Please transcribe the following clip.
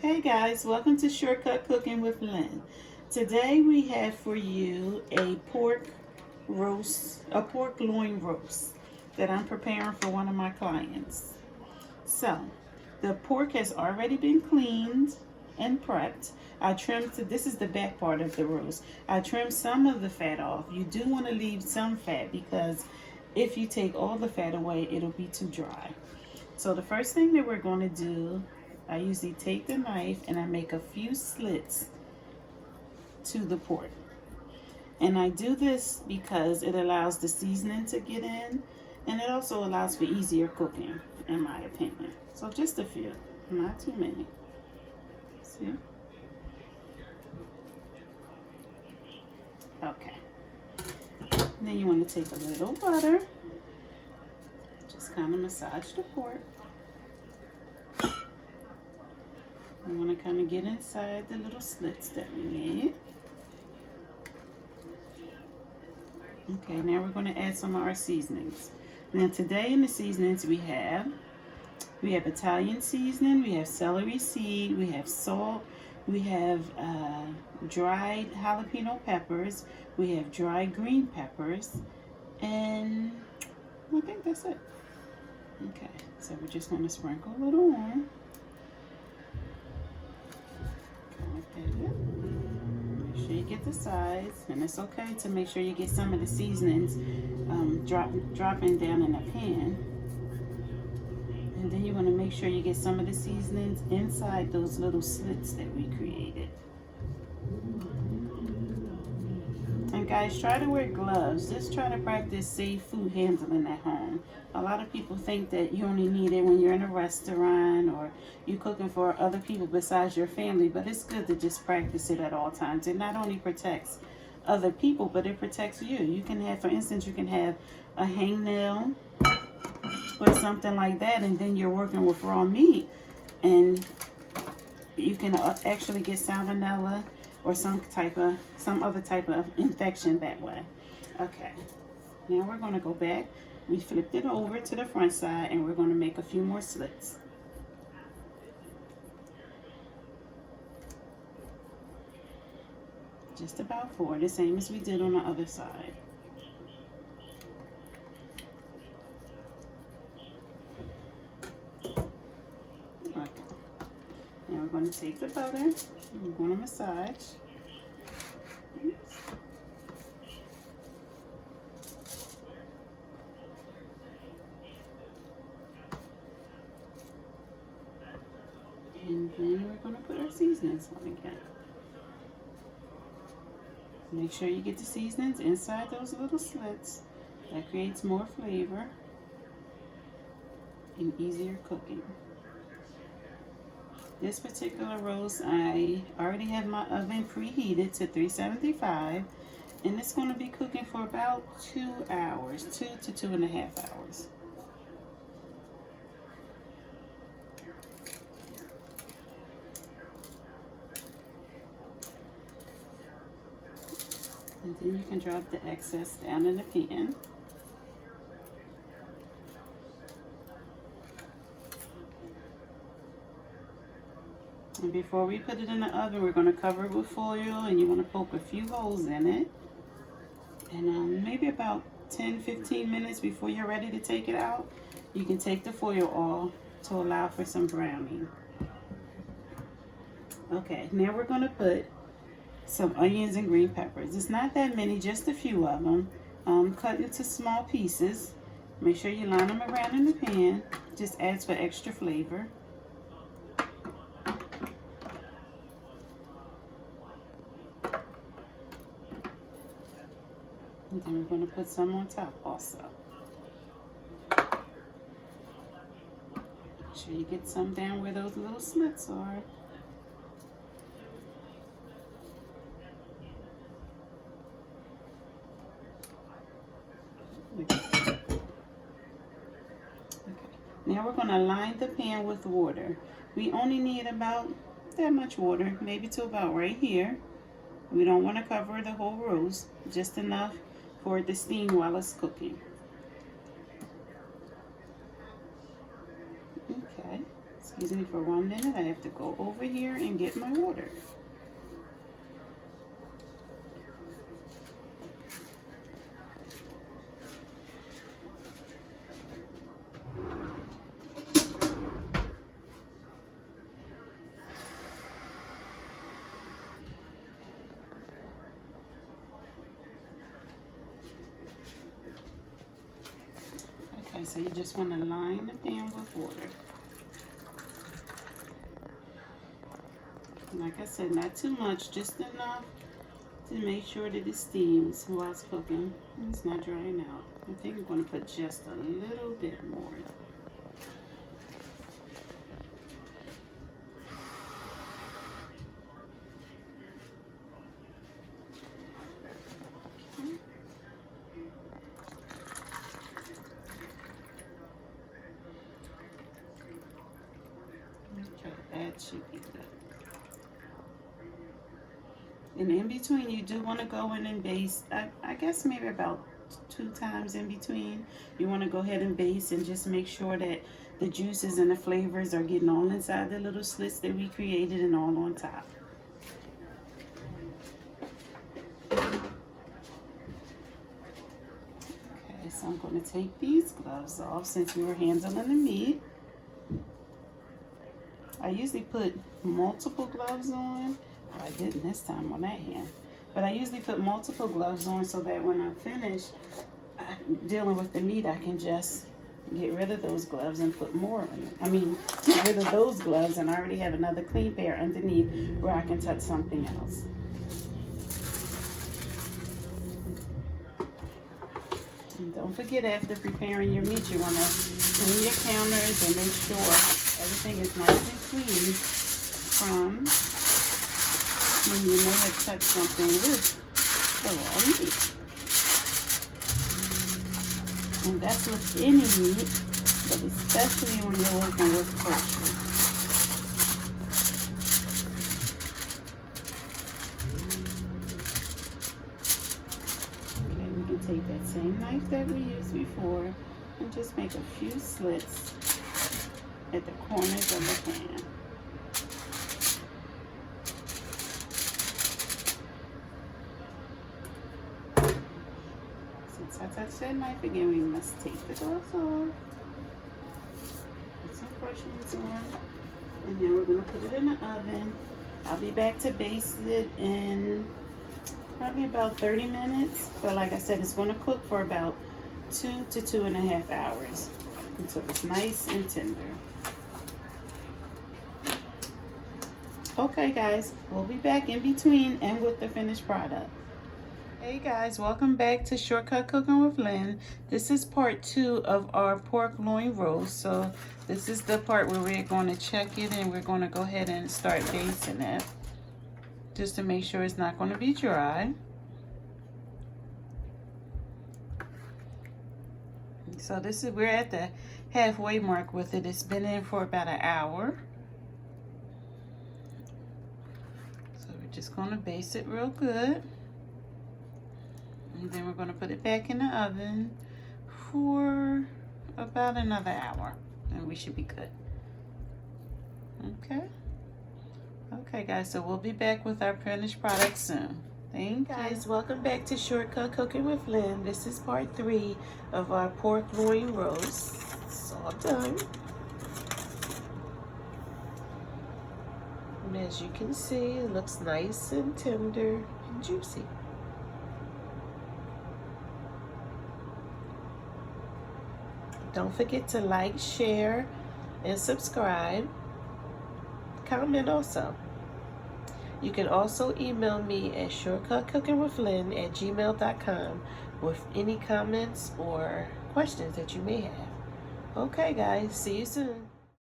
Hey guys, welcome to Shortcut Cooking with Lynn. Today we have for you a pork loin roast that I'm preparing for one of my clients. So, the pork has already been cleaned and prepped. This is the back part of the roast. I trimmed some of the fat off. You do want to leave some fat because if you take all the fat away, it'll be too dry. So the first thing that we're going to do, I usually take the knife and I make a few slits to the pork. And I do this because it allows the seasoning to get in, and it also allows for easier cooking, in my opinion. So just a few, not too many. See? Okay. Then you want to take a little butter. Just kind of massage the pork. You want to kind of get inside the little slits that we made. Okay, now we're going to add some of our seasonings. Now today in the seasonings we have Italian seasoning, we have celery seed, we have salt, we have dried jalapeno peppers, we have dried green peppers, and I think that's it. Okay, so we're just going to sprinkle a little on. Make sure you get the size, and it's okay to make sure you get some of the seasonings dropping down in the pan. And then you want to make sure you get some of the seasonings inside those little slits that we created. And guys, try to wear gloves. Just try to practice safe food handling at home. A lot of people think that you only need it when you're in a restaurant or you're cooking for other people besides your family, but it's good to just practice it at all times. It not only protects other people, but it protects you. You can have, for instance, you can have a hangnail or something like that, and then you're working with raw meat, and you can actually get salmonella or some other type of infection that way. Okay, now we're going to go back. We flipped it over to the front side, and we're going to make a few more slits. Just about 4, the same as we did on the other side. Okay. Now we're going to take the butter, and we're going to massage. Oops. And then we're going to put our seasonings on again. Make sure you get the seasonings inside those little slits. That creates more flavor and easier cooking. This particular roast, I already have my oven preheated to 375, and it's going to be cooking for about 2 hours, 2 to 2.5 hours. And then you can drop the excess down in the pan. And before we put it in the oven, we're going to cover it with foil, and you want to poke a few holes in it. And maybe about 10-15 minutes before you're ready to take it out, you can take the foil off to allow for some browning. Okay, now we're going to put some onions and green peppers. It's not that many, just a few of them. Cut into small pieces. Make sure you line them around in the pan. Just adds for extra flavor. And then we're going to put some on top also. Make sure you get some down where those little slits are. Okay. Now we're going to line the pan with water. We only need about that much water, maybe to about right here. We don't want to cover the whole roast, just enough for it to steam while it's cooking. Okay, so Excuse me for 1 minute. I have to go over here and get my water. Okay, so you just want to line the pan with water. Like I said, not too much, just enough to make sure that it steams while it's cooking. It's not drying out. I think I'm going to put just a little bit more. Okay, that should be good. And in between, you do want to go in and baste. I guess maybe about 2 times in between. You want to go ahead and baste and just make sure that the juices and the flavors are getting all inside the little slits that we created and all on top. Okay, so I'm going to take these gloves off since we were handling the meat. I usually put multiple gloves on. I didn't this time on that hand. But I usually put multiple gloves on so that when I'm finished dealing with the meat, I can just get rid of those gloves and put more on it. I mean, get rid of those gloves and I already have another clean pair underneath where I can touch something else. And don't forget, after preparing your meat, you want to clean your counters and make sure everything is nice and clean from when you may have touched something with the raw meat. And that's with any meat, but especially when you're working with poultry. Okay, we can take that same knife that we used before and just make a few slits at the corners of the pan. Since I touched that knife again, we must take the gloves off. Put some fresh ones on. And then we're going to put it in the oven. I'll be back to baste it in probably about 30 minutes. But like I said, it's going to cook for about 2 to 2.5 hours until it's nice and tender. Okay guys, we'll be back in between and with the finished product. Hey guys, welcome back to Shortcut Cooking with Lynn. This is part 2 of our pork loin roast. So this is the part where we're going to check it and we're going to go ahead and start basting it just to make sure it's not going to be dry. So this is, we're at the halfway mark with it. It's been in for about an hour. So we're just going to baste it real good. And then we're going to put it back in the oven for about another hour. And we should be good. Okay. Okay guys, so we'll be back with our finished product soon. Thank you. Guys, welcome back to Shortcut Cooking with Lynn. This is part 3 of our pork loin roast. It's all done. And as you can see, it looks nice and tender and juicy. Don't forget to like, share, and subscribe. Comment also. You can also email me at shortcutcookingwithlynn@gmail.com with any comments or questions that you may have. Okay guys, see you soon.